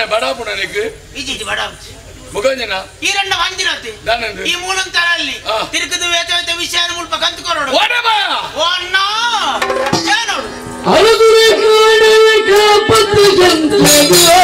ದಾನೆ ಬಡಾಪುಣನಿಗೆ ಇಜಿಜಿ ಬಡ ಮುಗಂಜನ ಈ ರಂಡ ಮಂದಿರತ್ತೆ ದಾನಂದು ಈ ಮೂಲ ತರಲ್ಲಿ ತಿರುಕದ ವೇತ ವಿಷಯ ಮುಲ್ಪ ಕಂತು ಕೊರೋಡು ಓಡಬಾ ಓ ಅಣ್ಣ ಏನೋಡು ಅಳಗುರೆ ಕಾಣೆ ಕಾಪತ್ತು ಜಂತಗೆ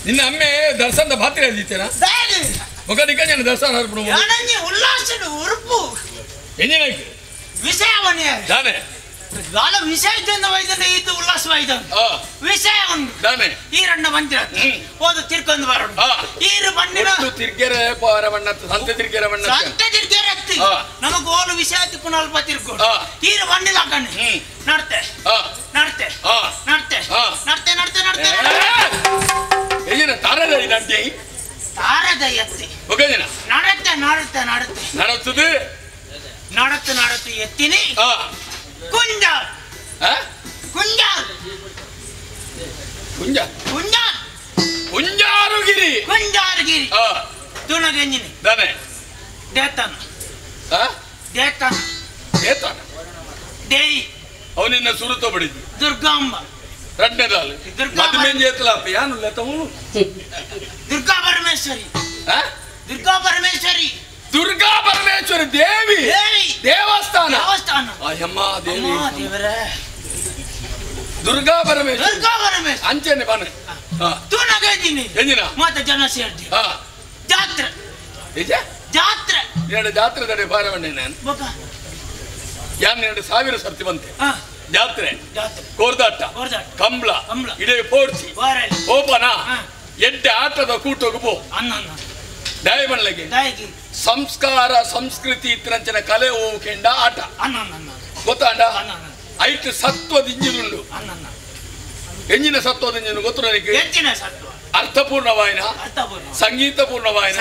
ನಿನ್ನ ಅಮ್ಮೆ ದರ್ಶನದ ಭಾತ್ರೆ ಆದಿತ್ತೇನ ಮುಖ ನಿಕಂಜನ ದರ್ಶನ ಹರ್ಪಡು ಯಾನಂಜಿ ಉಲ್ಲಾಸದ ಉರುಪು ಎಂಜಿನ ವಿಷಯವನ್ನೇ ದಾನೆ ಗಾಲ ವಿಷಯದಿಂದ ವೈದ್ಯನ ಇದು ಉಲ್ಲಾಸವಾಯ್ದ ವಿಷಯವನ್ನು ದಾನೆ ಈ ರಣ್ಣ ಮಂದಿರ ಹೋದ ತಿರ್ಕೊಂಡು ಬರೋಣ ಈರು ಬಂದಿನ ತಿರ್ಗೆರೆ ಪಾರವಣ್ಣ ಸಂತೆ ತಿರ್ಗೆರೆ ಬಣ್ಣ ಸಂತೆ ತಿರ್ಗೆರೆ ಹತ್ತಿ ನಮಗೆ ಓಲು ವಿಷಯ ತಿಕ್ಕು ಅಲ್ಪ ತಿರ್ಕೊಂಡು ಈರು ಬಂದಿಲ್ಲ ಕಣ್ಣಿ ನಡ್ತೆ ನಡ್ತೆ ನಡ್ತೆ ನಡ್ತೆ ನಡ್ತೆ ನಡ್ತೆ ಎಂಜಿನ ತಾರದ ಇದಂತೆ ತಾರದ ಎತ್ತಿ ಮುಖಜನ ನಡತ್ತೆ ನಡತ್ತೆ ನಡತ್ತೆ ನಡತ್ತದು ನಡತ್ತೆ ನಡತ್ತೆ ಎತ್ತಿನಿ ಕುಂಜ ಕುಂಜ ಕುಂಜ ಕುಂಜ ಕುಂಜಾರುಗಿರಿ ಕುಂಜಾರುಗಿರಿ ತುಣಗೆಂಜಿನಿ ದಾನೆ ದೇತನ ದೇತನ ದೇತನ ದೇಯಿ ಅವನಿನ್ನ ಸುರುತ ಬಡಿದ್ದು ದುರ್ಗಾಂಬ ರಡ್ನೆದಾಲು ಮದುವೆಂಜಿ ಎತ್ತಲಪ್ಪ ಯಾನು ಲೆತ್ತವನು ದುರ್ಗಾ ಪರಮೇಶ್ವರಿ ದುರ್ಗಾ ಪರಮೇಶ್ವರಿ ದುರ್ಗಾ ಪರಮೇಶ್ವರಿ ದೇವಿ ದೇವಸ್ಥಾನ ದೇವಸ್ಥಾನ ಅಯ್ಯಮ್ಮ ದೇವಿ ದೇವರೇ ದುರ್ಗಾ ಪರಮೇಶ್ವರಿ ದುರ್ಗಾ ಪರಮೇಶ್ವರಿ ಅಂಚೆನೆ ಬಾನೆ ತುಣಗೆಂಜಿನಿ ಎಂಜಿನ ಮತ್ತೆ ಜನ ಸೇರ್ತಿ ಜಾತ್ರೆ ನಿಜ ಜಾತ್ರೆ ಎರಡು ಜಾತ್ರೆ ತಡೆ ಬಾರವಣ್ಣೆ ನಾನು ಯಾನ್ 2000 ಸರ್ತಿ ಬಂತೆ ಜಾತ್ರೆ ಕೋರ್ದಾಟ ಕಂಬಳ ಇಡೇ ಪೋಡ್ಸಿ ಓಪನ ಎಡ್ಡೆ ಆಟದ ಕೂಟೋಗು ಪೋ ದಯಮಣ್ಣಿಗೆ ಸಂಸ್ಕಾರ ಸಂಸ್ಕೃತಿ ಇತ್ತಿನಂಚಿನ ಕಲೆ ಹೋಗ್ಕೆಂಡ ಆಟ ಗೊತ್ತಾಂಡ ಐಟ್ ಸತ್ವದಿಂಜಿನುಂಡು ಎಂಜಿನ ಸತ್ವದಿಂಜಿನು ಗೊತ್ತು ನನಗೆ ಅರ್ಥಪೂರ್ಣವಾಯಿನ ಸಂಗೀತಪೂರ್ಣವಾಯಿನ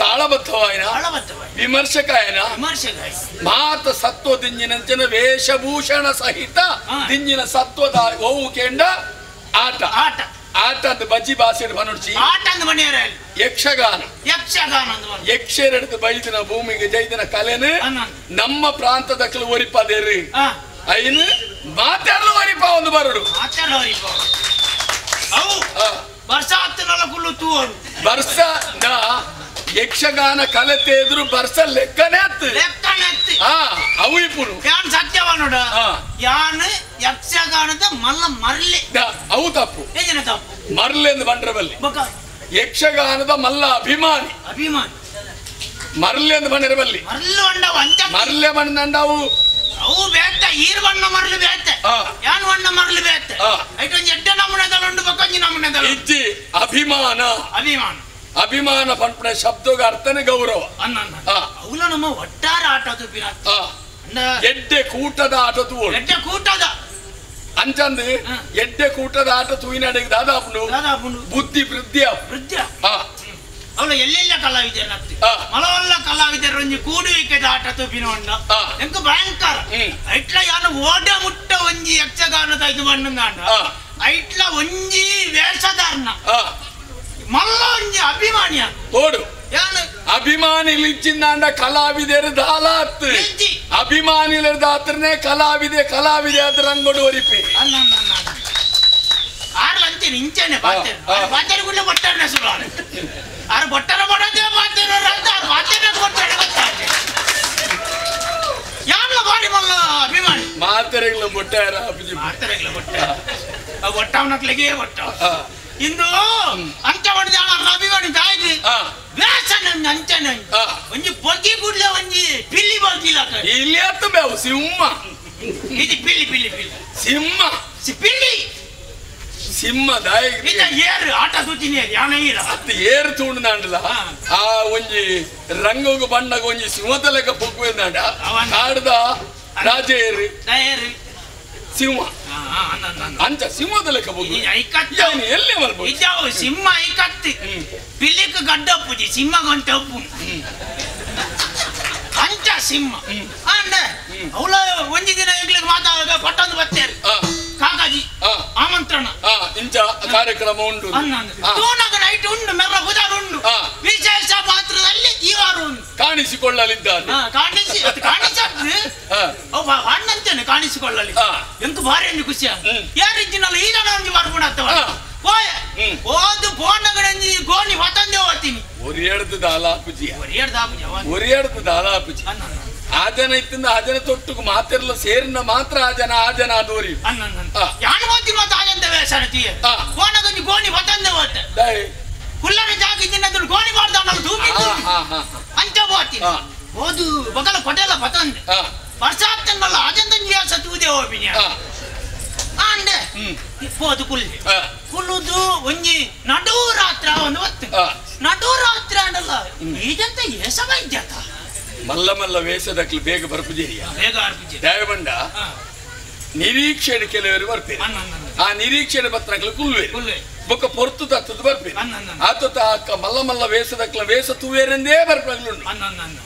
ತಾಳಬದ್ಧವಾಯಿನ ವಿಮರ್ಶಕಾಯನ ಮಾತ ಸತ್ವದಿಂಜಿನಂಚಿನ ವೇಷಭೂಷಣ ಸಹಿತ ದಿಂಜಿನ ಸತ್ವದ ಹೋಗುಕೆಂಡ ಆಟ ಆಟ ಆಟದ ಬಜ್ಜಿ ಭಾಷೆ ಬನುಡ್ಸಿ ಯಕ್ಷಗಾನ ಯಕ್ಷರೆಡ್ದು ಬೈದಿನ ಭೂಮಿಗೆ ಜೈದಿನ ಕಲೆನು ನಮ್ಮ ಪ್ರಾಂತದಕ್ಕಲು ಒರಿಪದೇರಿ ಐನು ಮಾತಾಡಲು ಒರಿಪ ಒಂದು ಬರಡು ಬರ್ಸ ಯಕ್ಷಗಾನ ಕಲೆ ತೇದ್ರು ಬರ್ಸ ಲೆಕ್ಕನೆ ಹತ್ತು ಅವು ಇಪ್ಪುಡು ಸತ್ಯವನೋಡ ಯಾನ್ ಯಕ್ಷಗಾನದ ಮಲ್ಲ ಮರ್ಲೆ ಅವು ತಪ್ಪು ಮರ್ಲೆ ಎಂದು ಬಂದ್ರೆ ಬಲ್ಲಿ ಯಕ್ಷಗಾನದ ಮಲ್ಲ ಅಭಿಮಾನಿ ಅಭಿಮಾನಿ ಮರ್ಲೆ ಎಂದು ಬಂದ್ರೆ ಬಲ್ಲಿ ಮರ್ಲೆ ಬಂದಂಡವು ಅವು ಬೇತ ಈರ್ ಬಣ್ಣ ಮರಳು ಬೇತ ಯಾನ್ ಬಣ್ಣ ಮರಳು ಬೇತ ಐಟೊಂದು ಎಡ್ಡ ನಮೂನೆದಲ್ಲುಂಡು ಬಕೊಂಜಿ ನಮೂನೆದಲ್ಲ ಇಜ್ಜಿ ಅಭಿಮಾನ ಅಭಿಮಾನ ಅಭಿಮಾನ ಪಂಪನ ಶಬ್ದಗ ಅರ್ಥನೇ ಗೌರವ ಅನ್ನ ಅವಳ ನಮ್ಮ ಒಟ್ಟಾರೆ ಆಟದ ಎಡ್ಡೆ ಕೂಟದ ಆಟದ ಎಡ್ಡೆ ಕೂಟದ ಅಂಚಂದು ಎಡ್ಡೆ ಕೂಟದ ಆಟ ತೂಯಿನಡೆಗೆ ದಾದಾಪುನು ಬುದ್ಧಿ ವೃದ್ಧಿ ಅವಳು ಎಲ್ಲೆಲ್ಲ ಕಲಾವಿದರು ಮಲವಲ್ಲ ಕಲಾವಿದರು ಒಂಜಿ ಕೂಡುವಿಕೆದ ಆಟ ತೂಪಿನೊಂಡ ಎಂಕ ಭಯಂಕರ ಐಟ್ಲ ಯಾನು ಓಡ ಮುಟ್ಟ ಒಂಜಿ ಯಕ್ಷಗಾನದ ಇದು ಬಣ್ಣಂದಾಂಡ ಐಟ್ಲ ಒಂಜಿ ವೇಷಧಾರಣ ಮಲ್ಲ ಒಂಜಿ ಅಭಿಮಾನಿಯ ತೋಡು ಅಭಿಮಾನಿಗಳು ಇಚ್ಚಿಂದಾಂಡ ಕಲಾವಿದರು ದಾಲಾತ್ ಅಭಿಮಾನಿಗಳು ದಾತ್ರನೇ ಕಲಾವಿದೆ ಅಂತ ರಂಗೋಡು ಒರಿಪಿ ಆರ್ಲಂತೀನಿ ಇಂಚೆನೆ ಬಾತೇರು ಗುಳ್ಳೆ ಬೊಟ್ಟನೆ ಸುಳ್ಳು ಆರು ಬೊಟ್ಟರ ಬಡದೆ ಬಾತೇರು ಬಾತೇನೆ ಬೊಟ್ಟನೆ ಗೊತ್ತಾಗ್ತದೆ ಯಾನ್ಲ ಬಾರಿ ಮಲ್ಲ ಅಭಿಮಾನಿ ಮಾತೆರೆಗಳ ಬೊಟ್ಟಾರ ಮಾತೆರೆಗಳ ಬೊಟ್ಟ ಬೊಟ್ಟವನಕ್ಲೆಗೆ ಬೊಟ್ಟ ಇಂದು ಅಂಚ ಹೊಡೆದ ಅಭಿಮಾನಿ ದಾಯ್ದು ವ್ಯಾಸನ ಅಂಚನ ಒಂಜಿ ಬೊಗ್ಗಿ ಗುಡ್ಲೆ ಒಂಜಿ ಪಿಲ್ಲಿ ಬೊಗ್ಗಿಲ್ಲ ಇಲ್ಲಿ ಹತ್ತು ಬೇವು ಸಿಂಹ ಇದು ಪಿಲ್ಲಿ ಪಿಲ್ಲಿ ಪಿಲ್ಲಿ ಸಿಂಹ ಪಿಲ್ಲಿ ಸಿಂಹ ದಾಯಿ ಏರು ಆಟ ಸೂಚಿನಿ ಯಾನ ಏರು ತೂಂಡ್ದಾಂಡಲ ಆ ಒಂಜಿ ರಂಗೋಗ ಬಣ್ಣಗ ಒಂಜಿ ಸಿಂಹದ ಲೆಕ್ಕ ಪೊಗ್ಗುಂದಾಂಡ ಆಡ್ದ ರಾಜೇರು ಸಿಂಹ ಅಂಚ ಸಿಂಹದ ಲೆಕ್ಕ ಪೊಗ್ಗು ಎಲ್ಲಿ ಬರ್ಬೋದು ಸಿಂಹ ಐಕತ್ತಿ ಪಿಲ್ಲಿಕ್ ಗಡ್ಡಪ್ಪುಜಿ ಸಿಂಹ ಗಂಟಪ್ಪು ಅಂಚ ಸಿಂಹ ಅಂಡ ಅವಳ ಒಂಜಿ ದಿನ ಈಗ್ಲಿಗೆ ಮಾತಾಡುವಾಗ ಪಟ್ಟೊಂದು ಬರ್ತೇರು ಕಾಕಾಜಿ ಆಮಂತ್ರಣ ಇಂಚ ಕಾರ್ಯಕ್ರಮ ಉಂಟು ತೂನಗ ನೈಟ್ ಉಂಟು ಮೆರ್ರ ಬುಧಾರು ಉಂಟು ವಿಶೇಷ ಪಾತ್ರದಲ್ಲಿ ಇವರು ಕಾಣಿಸಿಕೊಳ್ಳಲಿದ್ದಾರೆ ಅಣ್ಣಂತೇನೆ ಕಾಣಿಸಿಕೊಳ್ಳಲಿ ಎಂಕ ಭಾರಿ ಒಂದು ಖುಷಿ ಯಾರಿಜ್ಜಿನಲ್ಲ ಈ ಜನ ಒಂದು ಬರ್ಕೊಂಡು ಆಗ್ತವ ಓದು ಫೋನಗಂಜಿ ಗೋಣಿ ಹೊತ್ತಂದೆ ಹೋಗ್ತೀನಿ ಒರಿಯಡ್ದು ದಾಲಾಪುಜಿ ಆಜನ ಇತ್ತಿಂದ ಆಜನ ತೊಟ್ಟುಕು ಮಾತೆಲ್ಲ ಸೇರಿನ ಮಾತ್ರ ಆಜನ ಅದೋರಿ ಯಾನು ಹೋಗ್ತೀನಿ ಮತ್ತೆ ಆಜಂತ ವೇಷನ ತೀಯ ಫೋನಗಂಜಿ ಗೋಣಿ ಹೊತ್ತಂದೆ ಹೋಗ್ತ ಕುಲ್ಲರ ಜಾಗಿದ್ದಿನ ಗೋಣಿ ಮಾಡ್ದ ತೂಕಿ ಅಂಚ ಹೋಗ್ತೀನಿ ಓದು ಬಗಲ ಕೊಟ್ಟೆಲ್ಲ ಪತಂದೆ ವರ್ಷಾಪ್ತಂಗಲ್ಲ ಆಜಂತಂಜಿ ಸತ್ತುವುದೇ ಹೋಗ್ಬಿನಿ ಅಂಡೆ ಇಪ್ಪೋದು ಕುಲ್ಲುದು ಒಂಜಿ ನಡು ರಾತ್ರ ಒಂದು ಹೊತ್ತು ನಡು ರಾತ್ರಿ ಅಂಡಲ್ಲ ಈಜಂತ ಏಸವೈದ್ಯತ ಮಲ್ಲ ವೇಷದಕ್ಲು ಬೇಗ ಬರ್ಪುಜೇರಿಯ ದಯಬಂಡ ನಿರೀಕ್ಷಣೆ ಕೆಲವರು ಬರ್ಪೇರು ಆ ನಿರೀಕ್ಷಣೆ ಪತ್ರಗಳು ಕುಲ್ವೇರು ಬೊಕ್ಕ ಪೊರ್ತು ತತ್ತದು ಬರ್ಪೇರು ಆತ ಅಕ್ಕ ಮಲ್ಲ ವೇಷದಕ್ಲ ವೇಷ ತೂವೇರೆಂದೇ ಬರ್ಪಗ್ಲುಂಡು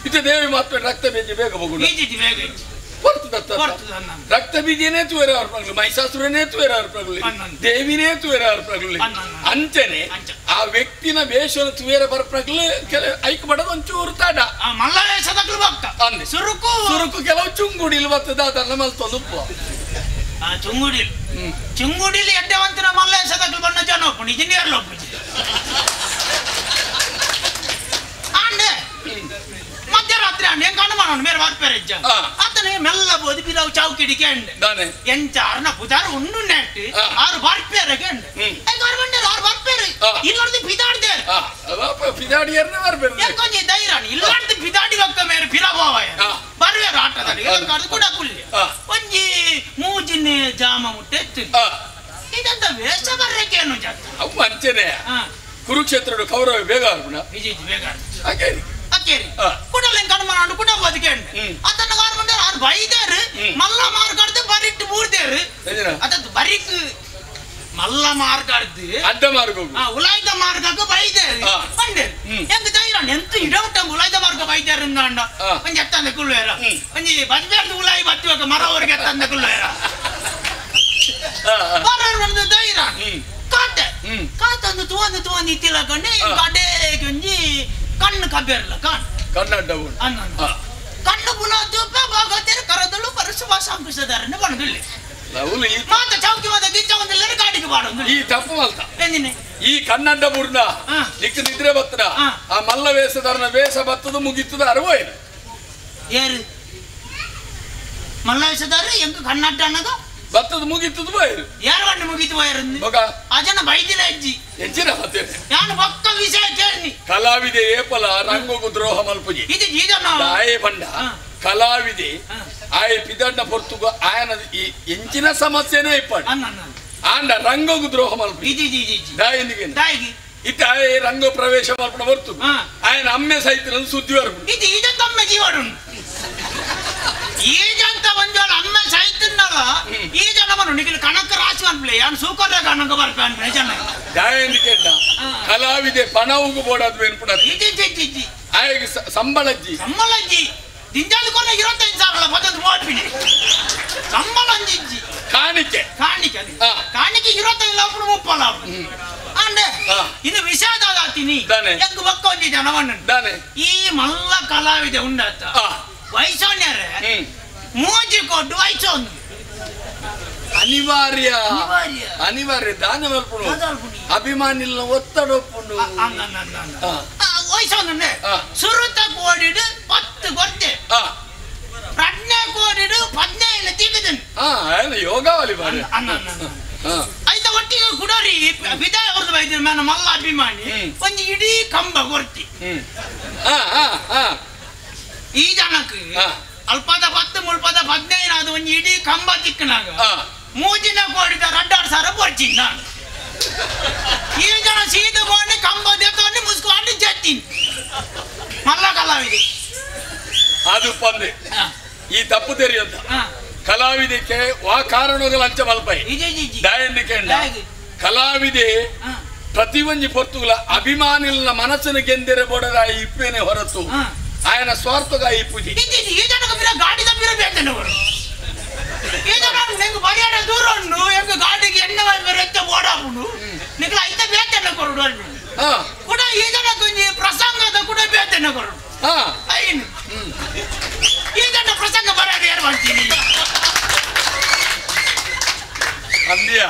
ಇದು ದೇವಿ ಮಾತ್ರ ರಕ್ತ ಬೀಜ ಬೇಗ ಹೋಗುದು ಪೊರ್ತು ತತ್ತ ರಕ್ತ ಬೀಜನೇ ತೂವೇರ ಬರ್ಪಗ್ಲು ಮಹಿಷಾಸುರನೇ ತೂವೇರ ಬರ್ಪಗ್ಲು ದೇವಿನೇ ತೂವೇರ ಬರ್ಪಗ್ಲು ಅಂಚನೆ ಆ ವ್ಯಕ್ತಿನ ವೇಷನ ತೂವೇರ ಬರ್ಪಗ್ಲು ಐಕ್ ಬಡದ ಒಂಚೂರು ತಾಡ ಮಲ್ಲ ವೇಷದಕ್ಲು ಬಕ್ಕ ಅಂದೆ ಸುರುಕು ಕೆಲವು ಚುಂಗುಡಿಲ್ ಬರ್ತದ ಅದನ್ನ ಮಲ್ತೊಂದು ಚುಂಗುಡಿಲಿ ಎಡ್ಡೆವಂತಿನ ಮಲ್ಲ ವೇಷದಕ್ಲು ಬಣ್ಣ ಜನ ಒಪ್ಪು ಇಂಜಿನಿಯರ್ ಒಪ್ಪು ಅಂಡೆ ಮಧ್ಯರಾತ್ರಿ ಅಂಡೆ ಹೆಂಗ್ ಕಣ್ಣು ಮಾಡೋಣ ಮೇರೆ ಬರ್ಪೇರಜ್ಜ ಆತನೇ ಮೆಲ್ಲ ಬೋದಿ ಬಿರಾವು ಚೌಕಿಡಿಕೆ ಅಂಡೆ ಎಂಚಾರ್ನ ಪುಜಾರು ಉಂಡು ನೆಟ್ಟು ಆರು ಬರ್ಪೇರಗೆ ಅಂಡೆ ಆರು ಬಂಡೇರು ಆರು ಬರ್ಪೇರು ಇಲ್ಲೊಂದು ಪಿದಾಡ್ದೇರು ಪಿದಾಡಿಯರ್ನೇ ಬರ್ಪೇರು ಕೊಂಚ ಧೈರ್ಯ ಇಲ್ಲೊಂದು ಪಿದಾಡಿ ಒಕ್ಕ ಮೇರೆ ಬಿರಾಬೋಯ ಬರ್ವೇರು ಆಟದಲ್ಲಿ ಕಡ್ದು ಕೂಡ ಕುಲ್ಲಿ ಒಂಜಿ ಮೂಜಿನ ಜಾಮ ಮುಟ್ಟೆತ್ತು ಇದಂತ ವೇಷ ಬರ್ರಕ್ಕೆ ಏನು ಜಾತ ಅವು ಅಂಚನೆ ಕುರುಕ್ಷೇತ್ರ ಕೌರವ ಬೇಗ ಆರ್ಪುಣ ಬೇಗ ಅಕ್ಕೇರಿ ಕುಡಲೆ ಕಣ್ಮಾಡು ಕುಡ ಬದುಕೇಂಡು ಅದನ್ನ ಗಾರ್ಮಂಡ ಆರು ಬೈದೇರು ಮಲ್ಲ ಮಾರ್ಗಡ್ದು ಬರಿಟ್ಟು ಬೂರ್ದೇರು ಅದದ್ದು ಬರಿಕ್ ಮಲ್ಲ ಮಾರ್ಗಡ್ದು ಅಡ್ಡ ಮಾರ್ಗ ಉಲಾಯ್ದ ಮಾರ್ಗಕ್ಕೆ ಬೈದೇರು ಬಂಡೇರು ಎಂತ ಧೈರ್ಯ ಎಂತ ಇಡವಟ ಉಲಾಯ್ದ ಮಾರ್ಗ ಬೈದೇರು ಅಂಡ ಒಂಜಿ ಎತ್ತಂದ ಕುಳ್ಳುವೇರ ಒಂಜಿ ಬಜ್ಬೇರ್ದು ಉಲಾಯಿ ಬತ್ತುವಾಗ ಮರವರಿಗೆ ಎತ್ತಂದ ಕುಳ್ಳುವೇರ ಬರೋರು ಧೈರ್ಯ ಕಾಟೆ ಕಾತಂದು ತೂವಂದು ಇತ್ತಿಲ್ಲ ಕಣ್ಣೆ ಕಡೆಗೆ ಒಂಜಿ ಕಣ್ಣು ಕಬ್ಬೇರಲ್ಲ ಕಣ್ಣು ಕಣ್ಣು ಬುಲಾದು ಭಾಗತ್ತೇರು ಕರದಳು ಪರಸು ಭಾಷಾ ಅಂಕುಶದಾರನ್ನ ಬಣದಲ್ಲಿ ಮಾತ ಚೌಕಿ ಮಾತ ಗಿಚ್ಚ ಒಂದೆಲ್ಲರೂ ಗಾಡಿಗೆ ಬಾಡೋದು ಈ ತಪ್ಪು ಮಲ್ತ ಈ ಕನ್ನಡ ಬುರ್ನ ನಿಕ್ಕ ನಿದ್ರೆ ಬತ್ತದ ಆ ಮಲ್ಲ ವೇಷದಾರನ ವೇಷ ಬತ್ತದು ಮುಗಿತದ ಅರವೈದು ಏರು ಮಲ್ಲ ವೇಷದಾರ ಎಂಕ ಕನ್ನಡ ಅನ್ನದ ಬತ್ತದು ಮುಗಿತದ ಬೈರು ಯಾರು ಬಣ್ಣ ಮುಗಿತು ಬೈರು ಅಜನ ಬೈದಿನ ಹೆಜ್ಜಿನ ಮತ್ತೆ ನಾನು ಪಕ್ಕ ವಿಷಯ ಕೇಳಿ ಕಲಾವಿದೆ ಏಪಲ ರಂಗೋಗು ದ್ರೋಹ ಮಲ್ಪುಜಿ ಇದು ಜೀಜನ ಆಯೆ ಬಂಡ ಕಲಾವಿದೆ ಆಯೆ ಪಿದಣ್ಣ ಪೊರ್ತುಗು ಆಯನ ಈ ಎಂಚಿನ ಸಮಸ್ಯೆನೇ ಇಪ್ಪಡು ಆಂಡ ರಂಗೋಗು ದ್ರೋಹ ಮಲ್ಪುಜಿ ಇದು ದಾಯಿನಿಗೆ ಇತ್ತ ರಂಗ ಪ್ರವೇಶ ಮಾಡ್ಕೊಂಡ ಬರ್ತು ఆయన ಅಮ್ಮೆ ಸಹಿತ ಸುದ್ದಿ ಬರ್ಕು ಇದು ಈಜಂತ ಅಮ್ಮ ಜೀವಡು ಈಜಂತ ಒಂಜೋಳ ಅಮ್ಮ ಸಹಿತನಲ್ಲ ಈ ಜನ ಬರು ನಿಖಿಲ್ ಕಣಕ ರಾಶಿ ಅನ್ಪ್ಲೆ ಯಾನ್ ಸೂಕರ ಕಣಕ ಬರ್ಪೆ ಅನ್ಪ್ಲೆ ಜನ ದಾಯಂದಿಕೆಂಡ ಕಲಾವಿದೆ ಪಣವುಗು ಬೋಡಾದ್ ಬೇನ್ಪುಡ ಇಜ್ಜಿ ಆಯ್ಗೆ ಸಂಬಳಜ್ಜಿ ದಿಂಜಾದ ಕೊನೆ 25 ಸಾವಿರ ಪದದ ಮೋಡ್ಪಿನಿ ಸಂಬಳ ಅಂಜಿಜ್ಜಿ ಕಾಣಿಕೆ 25 ಲಕ್ಷ 30 ಲಕ್ಷ ಅಂಡೆ ಇದು ವಿಷಾದ ಆತೀನಿ ಎಂಗ್ ಬಕ್ಕ ಒಂಜಿ ಜನವನ್ನ ಈ ಮಲ್ಲ ಕಲಾವಿದೆ ಉಂಡಾತ ವಯಸ್ಸೋನ್ಯಾರೆ ಮೂಜಿ ಕೊಟ್ಟು ವಯಸ್ಸೊಂದು ಅನಿವಾರ್ಯ ದಾನ ಮಲ್ಪುಡು ಅಭಿಮಾನಿಲ್ಲ ಒತ್ತಡ ಒಪ್ಪುಂಡು ವಯಸ್ಸೊಂದು ಸುರುತ ಕೋಡಿಡು 10 ಕೊರ್ತೆ ಪ್ರಜ್ಞೆ ಕೋಡಿಡು 15 ತೆಗೆದನು ಯೋಗಾವಲಿ ಐದ ಒಟ್ಟಿಗೆ ಕುಡೋರಿ ವಿದಾಯ ಹೊರದು ಬೈದ ನನ್ನ ಮಲ್ಲ ಅಭಿಮಾನಿ ಒಂದು ಇಡೀ ಕಂಬ ಕೊರ್ತಿ ಈ ಜನಕ್ಕೆ ಅಲ್ಪದ 10 ಮುಲ್ಪದ 15 ಅದು ಒಂದು ಇಡೀ ಕಂಬ ತಿಕ್ಕನಾಗ ಮೂಜಿನ ಕೋಡಿದ 2,000 ಬರ್ತೀನಿ ನಾನು ಈ ಜನ ಸೀದಗೊಂಡು ಕಂಬ ದೇತವನ್ನೇ ಮುಸ್ಕೊಂಡು ಜತ್ತೀನಿ ಮಲ್ಲ ಕಲಾವಿದೆ ಅದು ಪಂದೆ ಈ ತಪ್ಪು ತೆರೆಯಂತ ಕಲಾವಿದಕ್ಕೆ ವಾ ಕಾರಣಗಳು ಅಂಚ ಮಲ್ಪೈ ದಾಯಂದಿಕೆ ಕಲಾವಿದೆ ಪ್ರತಿ ಒಂಜಿ ಪೊರ್ತುಗಳ ಅಭಿಮಾನಿಗಳ ಮನಸ್ಸನ್ನು ಗೆಂದೆರೆ ಬೋಡದ ಇಪ್ಪೇನೆ ಹೊರತು ఆయన స్వార్థగా ఈ పూజ ಗಾಡಿ ತಪ್ಪಿರ ಬೇಕನ್ನವರು ನಿಂಗೆ ಮರ್ಯಾದೆ ದೂರನ್ನು ಎಂಗ ಗಾಡಿಗೆ ಎಣ್ಣೆ ಬೆರೆತ್ತ ಓಡಾಬುಡು ನಿಂಗೆ ಐತ ಬೇಕನ್ನ ಕೊರಡು ಕೂಡ ಈ ಜನ ಕೊಂಚ ಪ್ರಸಂಗದ ಕೂಡ ಬೇಕನ್ನ ಕೊರಡು ಐನು ಈ ಜನ ಪ್ರಸಂಗ ಬರೋದು ಯಾರು ಮಾಡ್ತೀನಿ ಅಂದ್ಯ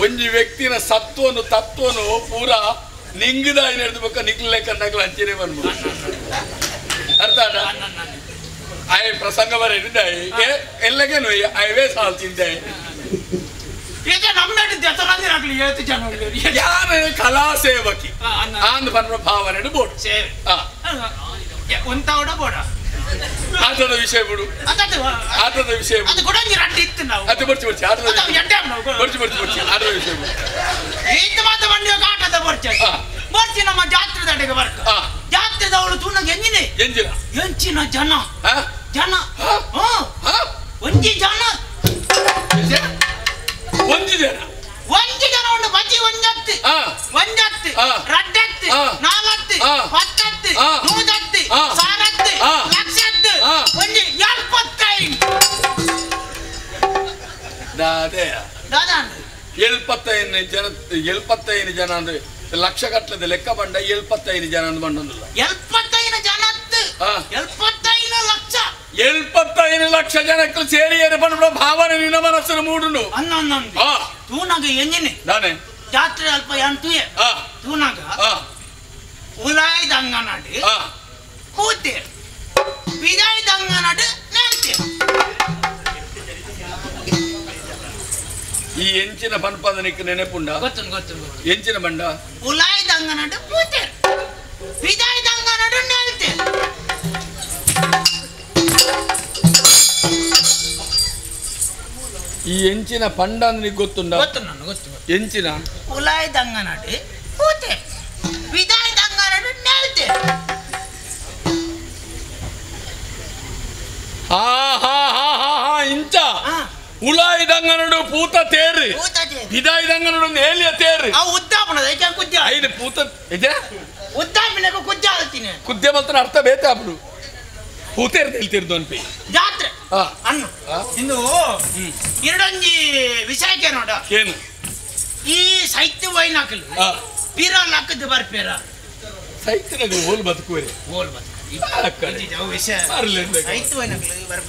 ಒಂಜಿ ವ್ಯಕ್ತಿನ ಸತ್ವನು ತತ್ವನು ಪೂರಾ ನಿಂಗದ ಏನು ಹೇಳ್ಬೇಕ ನಿಗ್ಲೆ ಕಣ್ಣಾಗಲ ಅಂಚೆನೆ ಬಂದ್ಬಿಡು ಅರ್ಥ ಆಯ ಪ್ರಸಂಗ ಬರೀ ಎಲ್ಲಗೇನು ಅವೇ ಸಾಲ್ ತಿಂದೆ ಈಗ ನಮ್ಮಡಿ ಯಾರ ಕಲಾ ಸೇವಕಿ ಆಂದ್ ಬಂದ್ರ ಭಾವನೆ ಬೋಡು ಒಂತಾವಡ ಬೋಡ ಆಟದ ವಿಷಯ ಬಿಡು ಆಟದ ವಿಷಯ ಅದು ಕೂಡ ಇತ್ತು ನಾವು ಅದು ಬರ್ಚಿ ಆಟದ ಬರ್ಚಿ ಆಟದ ವಿಷಯ ಬಿಡು ಈತ ಮಾತ ಬಂಡಿ ಆಟದ ಬರ್ಚಿ ನಮ್ಮ ಜಾತ್ರೆ ದಡೆಗೆ ಬರ್ಕ ಜಾತ್ರೆದವಳು ತುಣಗ ಎಂಚಿನ ಜನ ಒಂಜಿ ಜನ ಒಂದು ಬಜ್ಜಿ ಒಂಜತ್ತು ರಡ್ಡತ್ತು ನಾಲತ್ತು ಪತ್ತತ್ತು ನೂದತ್ತು ಸಾರತ್ತು ಲಕ್ಷತ್ತು ಒಂಜಿ 75 ಜನ ಅಂದ್ರೆ ಲಕ್ಷ ಗಟ್ಟಲೆ ಲೆಕ್ಕ ಬಂಡ 75 ಜನ ಅಂತ ಬಂಡೊಂದಿಲ್ಲ 75 ಜನ 75 ಲಕ್ಷ 75 ಲಕ್ಷ ಜನಕ್ಕೆ ಸೇರಿ ಬಂದ್ಬಿಡೋ ಭಾವನೆ ನಿನ್ನ ಮನಸ್ಸನ್ನು ಮೂಡುನು ತೂನಾಗ ಎಂಜಿನಿ ನಾನೇ ಜಾತ್ರೆ ಅಲ್ಪ ಎಂತುಯೆ ತೂನಾಗ ಉಲಾಯ್ದಂಗನಾಡಿ ಕೂತೆ ವಿದಾಯ್ದಂಗನಾಡಿ ನೇಲ್ತೆ ಈ ಎಂಚಿನ ಪನ್ಪದನಿಕ್ಕೆ ನೆನಪುಂಡ ಗೊತ್ತು ಎಂಚಿನ ಬಂಡ ಉಲಾಯ್ದಂಗನಾಡಿ ಕೂತೆ ವಿದಾಯ್ದಂಗನಾಡಿ ನೇಲ್ತೆ ಈ ಎಂಚಿನ ಪಂಡ ಅಂದ್ರೆ ಗೊತ್ತುಂಡ ಗೊತ್ತು ಎಂಚಿನ ಉಲಾಯ್ದಂಗನಾಡಿ ಕೂತೆ ವಿದಾಯ್ದಂಗನಾಡಿ ನೇಲ್ತೆ ಇಂಚ ಉಲಾಯ್ದಂಗನಡು ಪೂತ ತೇರು ವಿದಾಯ್ದಂಗನಡು ನೇಲಿಯ ತೇರು ಉದ್ದಾಪನದ ಐದು ಪೂತ ಇದೆ ಉದ್ದಾಪನಕ್ಕೆ ಕುಜ್ಜ ಹೇಳ್ತೀನಿ ಕುದ್ದೆ ಮಾತ್ರ ಅರ್ಥ ಬೇತೆ ಅప్పుడు ಪೂತೇರು ಹೇಳ್ತಿರ್ದು ಅನ್ಪಿ ಜಾತ್ರೆ ಅನ್ನ ಇಂದು ಎರಡೊಂಜಿ ವಿಷಯಕ್ಕೆ ನೋಡ ಏನು ಈ ಸಾಹಿತ್ಯ ವೈನಾಕಲು ಪೀರ ಲಕ್ಕದ ಬರ್ಪೇರ ಸಾಹಿತ್ಯನಾಗ ಹೋಲ್ ಬದುಕುವರೆ ವಿಷಯ ಸಾಹಿತ್ಯ ವೈನಾಕಲು ಬರ್ಪ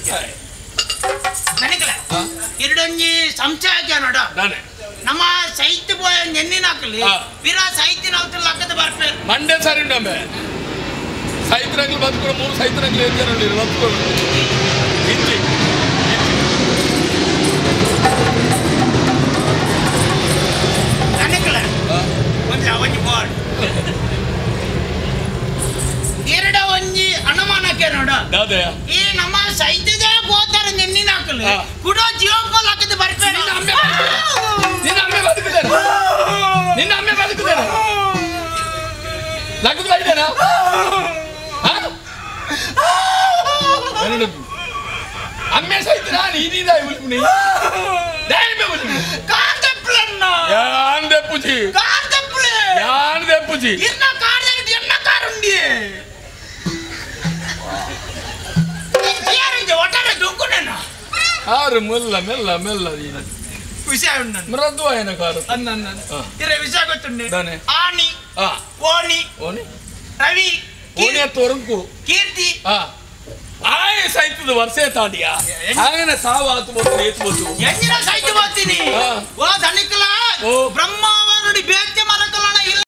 ಎರಡೊಂಜಿ ಸಂಶಯಕ್ಕೆ ನೋಡ ನಮ್ಮ ಸಾಹಿತ್ಯ ಬೋಯ ನೆನ್ನಿನಾಕಲಿ ಪೀರ ಸಾಹಿತ್ಯ ನಾಲ್ಕು ಲಕ್ಕದ ಬರ್ಪೇರ ಮಂಡ್ಯ ಸಾರಿ ನಮ್ಮೆ ಸಾಹಿತ್ಯನಾಗ್ಲಿ ಬದುಕೊಂಡು 3 ಸಾಹಿತ್ಯನಾಗ್ಲಿ ಇರ್ತಾರೆ ಬದುಕೊಂಡು ಹಿಂಚಿ ಒಂಜಿ ಬೋರ್ಡ್ ಎರಡ ಒಂಜಿ ಅನುಮಾನಕ್ಕೆ ನೋಡ ಈ ನಮ್ಮ ಸಾಹಿತ್ಯದ ಗೋತಾರ ನೆನ್ನಿನಾಕಲು ಕೂಡ ಜೀವನ ಹಾಕಿದ್ದು ಬರ್ಪೇರ ನಿನ್ನ ಅಮ್ಮೆ ಬದುಕುದೇನ ಲಗ್ನ ಇದ್ದೇನಾ ಅಮ್ಮೆ ಸಹಿತ ನಾನು ಇದೀದ ಉಳ್ಕುನಿ ಯಾನ್ ದೆಪ್ಪುಜಿ ಯಾನ್ ದೆಪ್ಪುಜಿ ಆರು ಮೆಲ್ಲ ಮೆಲ್ಲ ಮೆಲ್ಲ ವಿಷಯ ಮೃದುವಾಯನ ಕಾರು ವಿಷಯ ಗೊತ್ತುಂಡೆ ದಾನೆ ಆನಿ ಓಣಿ ಓಣಿ ರವಿ ಓಣಿ ತೊರಂಕು ಕೀರ್ತಿ ಆಯ ಸೈತದ ವರ್ಷ ತಾಡಿಯ ಹಾಗೇನ ಸಾವು ಆತು ಬಂತು ಏತು ಬಂತು ಎಂಜಿನ ಸೈತು ಬರ್ತೀನಿ ಓ ಧನಿಕಲ ಬ್ರಹ್ಮಾವ ನೋಡಿ ಬೇತ್ಯ ಮರ